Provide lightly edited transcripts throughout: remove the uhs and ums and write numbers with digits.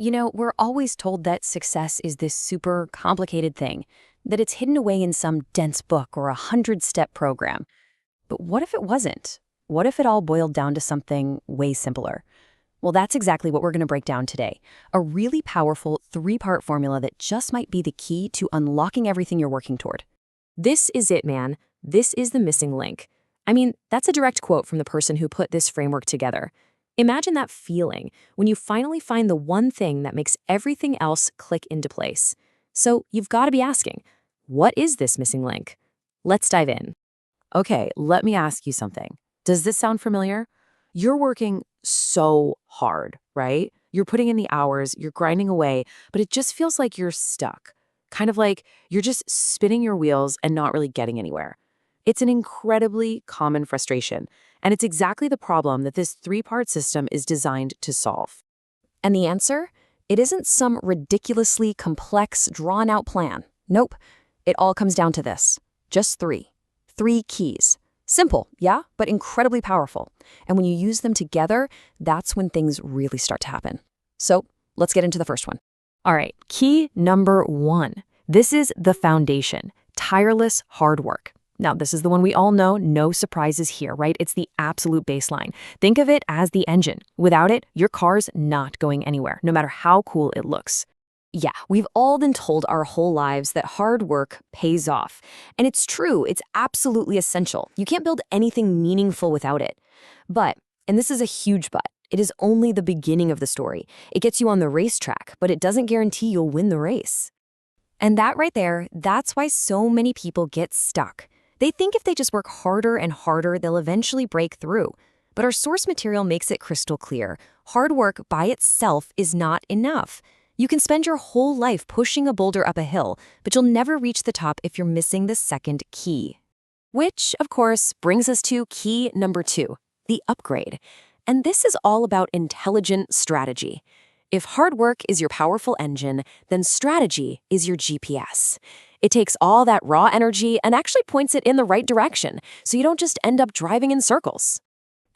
We're always told that success is this super complicated thing, that it's hidden away in some dense book or 100-step program. But what if it wasn't? What if it all boiled down to something way simpler? Well, that's exactly what we're going to break down today. A really powerful 3-part formula that just might be the key to unlocking everything you're working toward. This is it, man. This is the missing link. I mean, that's a direct quote from the person who put this framework together. Imagine that feeling when you finally find the one thing that makes everything else click into place. So you've got to be asking, what is this missing link? Let's dive in. Okay, let me ask you something. Does this sound familiar? You're working so hard, right? You're putting in the hours, you're grinding away, but it just feels like you're stuck. Kind of like you're just spinning your wheels and not really getting anywhere. It's an incredibly common frustration, and it's exactly the problem that this 3-part system is designed to solve. And the answer? It isn't some ridiculously complex, drawn-out plan. Nope. It all comes down to this. Just 3. 3 keys. Simple, yeah, but incredibly powerful. And when you use them together, that's when things really start to happen. So let's get into the first one. All right, key number 1. This is the foundation, tireless hard work. Now, this is the one we all know, no surprises here, right? It's the absolute baseline. Think of it as the engine. Without it, your car's not going anywhere, no matter how cool it looks. Yeah, we've all been told our whole lives that hard work pays off. And it's true, it's absolutely essential. You can't build anything meaningful without it. But, and this is a huge but, it is only the beginning of the story. It gets you on the racetrack, but it doesn't guarantee you'll win the race. And that right there, that's why so many people get stuck. They think if they just work harder and harder, they'll eventually break through. But our source material makes it crystal clear. Hard work by itself is not enough. You can spend your whole life pushing a boulder up a hill, but you'll never reach the top if you're missing the second key. Which, of course, brings us to key number 2, the upgrade. And this is all about intelligent strategy. If hard work is your powerful engine, then strategy is your GPS. It takes all that raw energy and actually points it in the right direction, so you don't just end up driving in circles.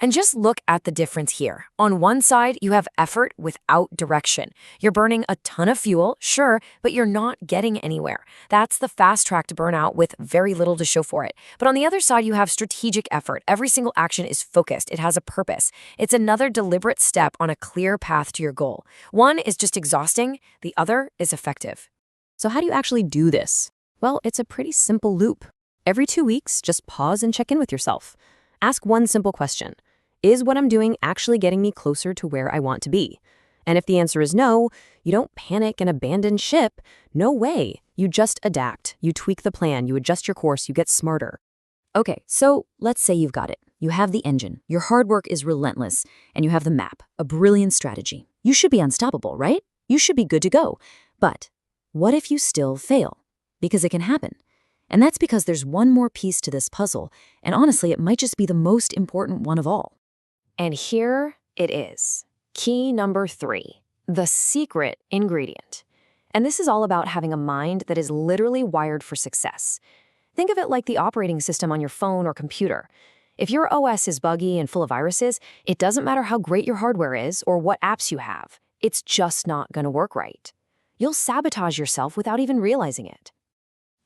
And just look at the difference here. On one side, you have effort without direction. You're burning a ton of fuel, sure, but you're not getting anywhere. That's the fast track to burnout with very little to show for it. But on the other side, you have strategic effort. Every single action is focused. It has a purpose. It's another deliberate step on a clear path to your goal. One is just exhausting. The other is effective. So how do you actually do this? Well, it's a pretty simple loop. Every 2 weeks, just pause and check in with yourself. Ask one simple question. Is what I'm doing actually getting me closer to where I want to be? And if the answer is no, you don't panic and abandon ship. No way. You just adapt. You tweak the plan. You adjust your course. You get smarter. Okay, so let's say you've got it. You have the engine. Your hard work is relentless. And you have the map, a brilliant strategy. You should be unstoppable, right? You should be good to go. But what if you still fail? Because it can happen. And that's because there's one more piece to this puzzle. And honestly, it might just be the most important one of all. And here it is. Key number 3, the secret ingredient. And this is all about having a mind that is literally wired for success. Think of it like the operating system on your phone or computer. If your OS is buggy and full of viruses, it doesn't matter how great your hardware is or what apps you have. It's just not going to work right. You'll sabotage yourself without even realizing it.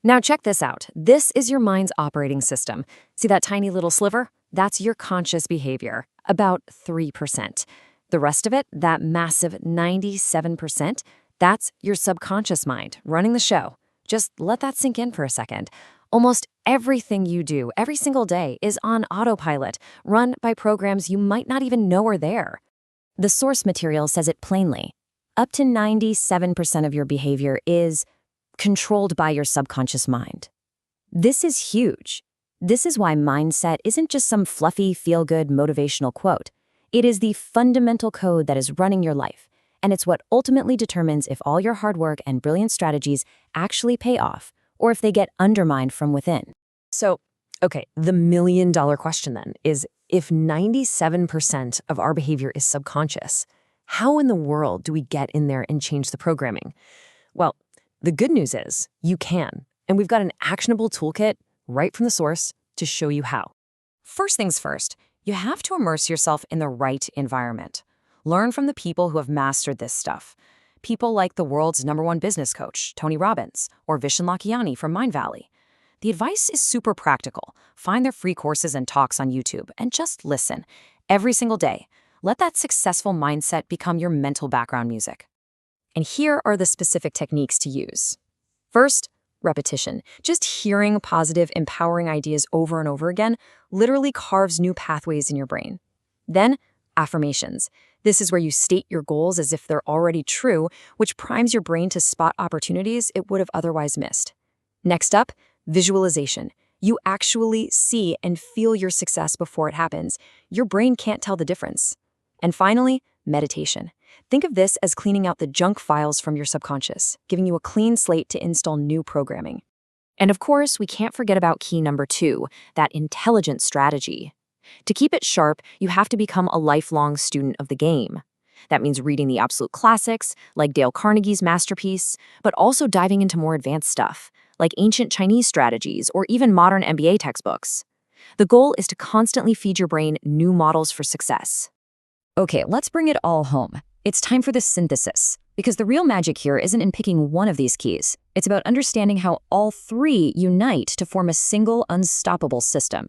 Now check this out. This is your mind's operating system. See that tiny little sliver? That's your conscious behavior, about 3%. The rest of it, that massive 97%, that's your subconscious mind running the show. Just let that sink in for a second. Almost everything you do every single day is on autopilot, run by programs you might not even know are there. The source material says it plainly. Up to 97% of your behavior is controlled by your subconscious mind. This is huge. This is why mindset isn't just some fluffy, feel-good, motivational quote. It is the fundamental code that is running your life, and it's what ultimately determines if all your hard work and brilliant strategies actually pay off, or if they get undermined from within. So, okay, the million-dollar question then is, if 97% of our behavior is subconscious, how in the world do we get in there and change the programming? Well, the good news is you can, and we've got an actionable toolkit right from the source to show you how. First things first, you have to immerse yourself in the right environment. Learn from the people who have mastered this stuff. People like the world's #1 business coach, Tony Robbins, or Vishen Lakhiani from Mind Valley. The advice is super practical. Find their free courses and talks on YouTube and just listen. Every single day, let that successful mindset become your mental background music. And here are the specific techniques to use. First, repetition. Just hearing positive, empowering ideas over and over again literally carves new pathways in your brain. Then, affirmations. This is where you state your goals as if they're already true, which primes your brain to spot opportunities it would have otherwise missed. Next up, visualization. You actually see and feel your success before it happens. Your brain can't tell the difference. And finally, meditation. Think of this as cleaning out the junk files from your subconscious, giving you a clean slate to install new programming. And of course, we can't forget about key number 2, that intelligent strategy. To keep it sharp, you have to become a lifelong student of the game. That means reading the absolute classics, like Dale Carnegie's masterpiece, but also diving into more advanced stuff, like ancient Chinese strategies or even modern MBA textbooks. The goal is to constantly feed your brain new models for success. Okay, let's bring it all home. It's time for the synthesis, because the real magic here isn't in picking one of these keys. It's about understanding how all three unite to form a single, unstoppable system.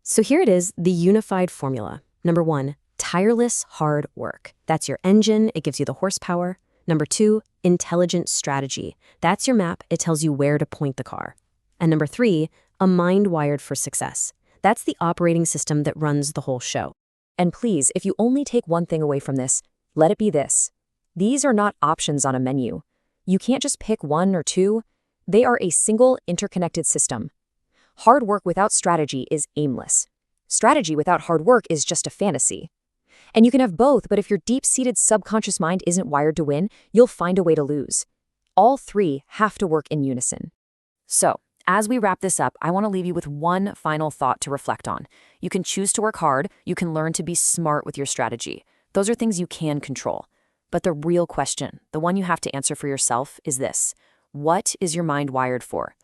So here it is, the unified formula. Number 1, tireless hard work. That's your engine, it gives you the horsepower. Number 2, intelligent strategy. That's your map, it tells you where to point the car. And number 3, a mind wired for success. That's the operating system that runs the whole show. And please, if you only take one thing away from this, let it be this. These are not options on a menu. You can't just pick one or two. They are a single, interconnected system. Hard work without strategy is aimless. Strategy without hard work is just a fantasy. And you can have both, but if your deep-seated subconscious mind isn't wired to win, you'll find a way to lose. All three have to work in unison. So, as we wrap this up, I want to leave you with one final thought to reflect on. You can choose to work hard. You can learn to be smart with your strategy. Those are things you can control. But the real question, the one you have to answer for yourself, is this. What is your mind wired for?